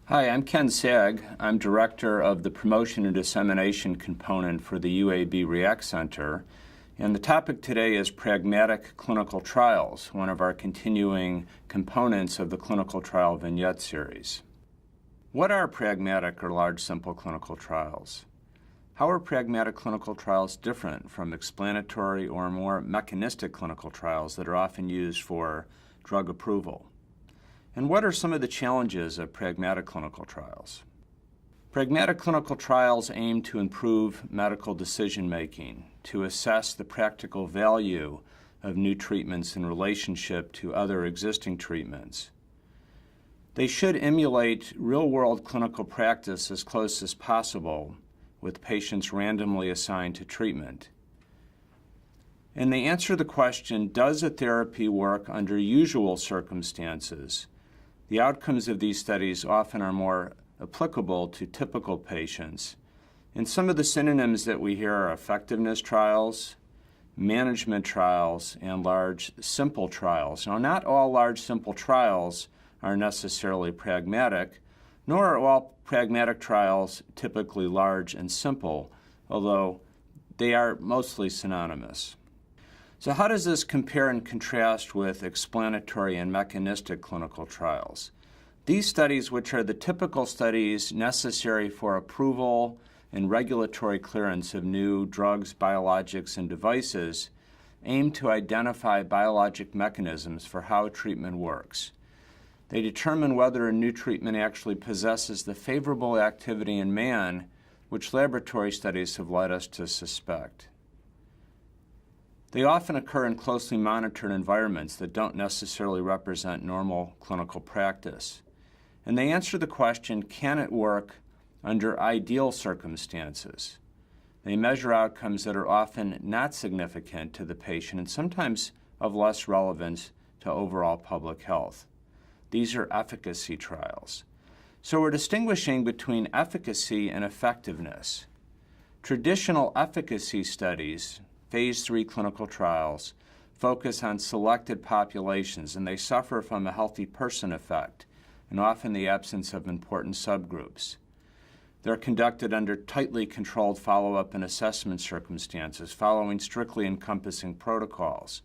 Hi, I'm Ken Saag. I'm Director of the Promotion and Dissemination component for the UAB React Center. And the topic today is Pragmatic Clinical Trials, one of our continuing components of the Clinical Trial Vignette series. What are pragmatic or large simple clinical trials? How are pragmatic clinical trials different from explanatory or more mechanistic clinical trials that are often used for drug approval? And what are some of the challenges of pragmatic clinical trials? Pragmatic clinical trials aim to improve medical decision-making, to assess the practical value of new treatments in relationship to other existing treatments. They should emulate real-world clinical practice as close as possible, with patients randomly assigned to treatment. And they answer the question, does a therapy work under usual circumstances? The outcomes of these studies often are more applicable to typical patients. And some of the synonyms that we hear are effectiveness trials, management trials, and large simple trials. Now, not all large simple trials are necessarily pragmatic, nor are all pragmatic trials typically large and simple, although they are mostly synonymous. So how does this compare and contrast with explanatory and mechanistic clinical trials? These studies, which are the typical studies necessary for approval and regulatory clearance of new drugs, biologics, and devices, aim to identify biologic mechanisms for how treatment works. They determine whether a new treatment actually possesses the favorable activity in man, which laboratory studies have led us to suspect. They often occur in closely monitored environments that don't necessarily represent normal clinical practice. And they answer the question, can it work under ideal circumstances? They measure outcomes that are often not significant to the patient and sometimes of less relevance to overall public health. These are efficacy trials. So we're distinguishing between efficacy and effectiveness. Traditional efficacy studies, Phase 3 clinical trials, focus on selected populations, and they suffer from a healthy person effect and often the absence of important subgroups. They're conducted under tightly controlled follow-up and assessment circumstances, following strictly encompassing protocols.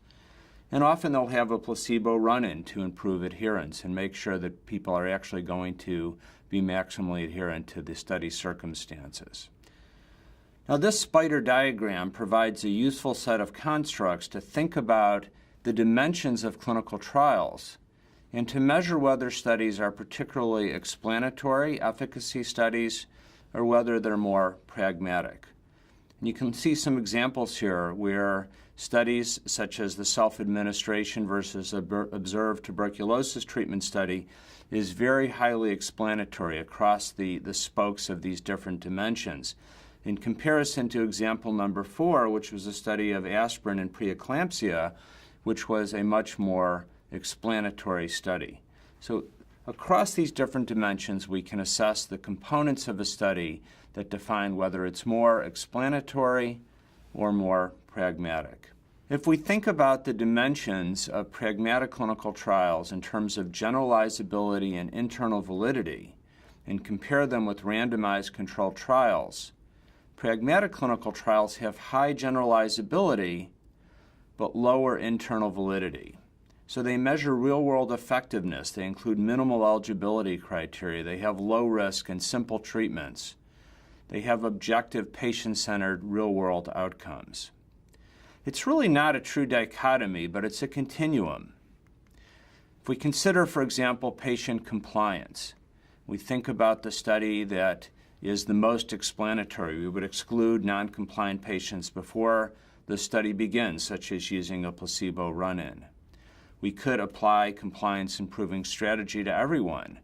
And often they'll have a placebo run-in to improve adherence and make sure that people are actually going to be maximally adherent to the study circumstances. Now, this spider diagram provides a useful set of constructs to think about the dimensions of clinical trials and to measure whether studies are particularly explanatory efficacy studies or whether they're more pragmatic. And you can see some examples here where studies such as the self-administration versus observed tuberculosis treatment study is very highly explanatory across the spokes of these different dimensions. In comparison to example number 4, which was a study of aspirin and preeclampsia, which was a much more explanatory study. So across these different dimensions, we can assess the components of a study that define whether it's more explanatory or more pragmatic. If we think about the dimensions of pragmatic clinical trials in terms of generalizability and internal validity and compare them with randomized controlled trials, pragmatic clinical trials have high generalizability but lower internal validity. So they measure real-world effectiveness. They include minimal eligibility criteria. They have low risk and simple treatments. They have objective, patient-centered, real-world outcomes. It's really not a true dichotomy, but it's a continuum. If we consider, for example, patient compliance, we think about the study that is the most explanatory. We would exclude non-compliant patients before the study begins, such as using a placebo run-in. We could apply compliance-improving strategy to everyone,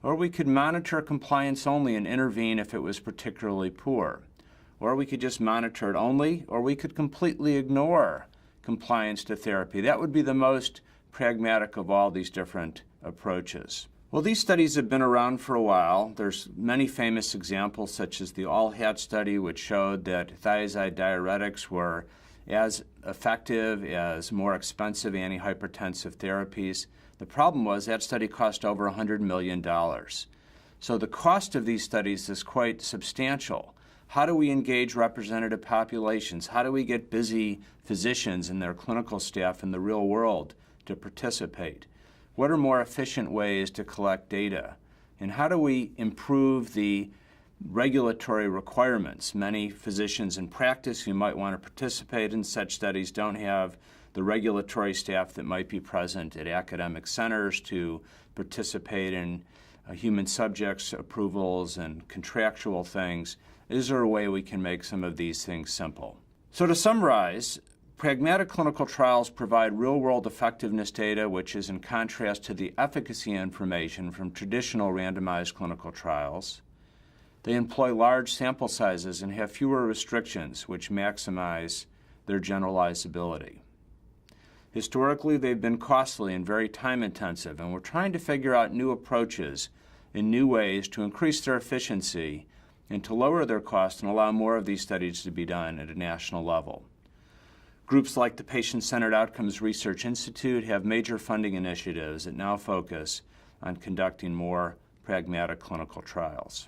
or we could monitor compliance only and intervene if it was particularly poor, or we could just monitor it only, or we could completely ignore compliance to therapy. That would be the most pragmatic of all these different approaches. Well, these studies have been around for a while. There's many famous examples, such as the All-Hat study, which showed that thiazide diuretics were as effective as more expensive antihypertensive therapies. The problem was that study cost over $100 million. So the cost of these studies is quite substantial. How do we engage representative populations? How do we get busy physicians and their clinical staff in the real world to participate? What are more efficient ways to collect data? And how do we improve the regulatory requirements? Many physicians in practice who might want to participate in such studies don't have the regulatory staff that might be present at academic centers to participate in human subjects approvals and contractual things. Is there a way we can make some of these things simple? So to summarize, pragmatic clinical trials provide real-world effectiveness data, which is in contrast to the efficacy information from traditional randomized clinical trials. They employ large sample sizes and have fewer restrictions, which maximize their generalizability. Historically, they've been costly and very time-intensive, and we're trying to figure out new approaches and new ways to increase their efficiency and to lower their cost and allow more of these studies to be done at a national level. Groups like the Patient-Centered Outcomes Research Institute have major funding initiatives that now focus on conducting more pragmatic clinical trials.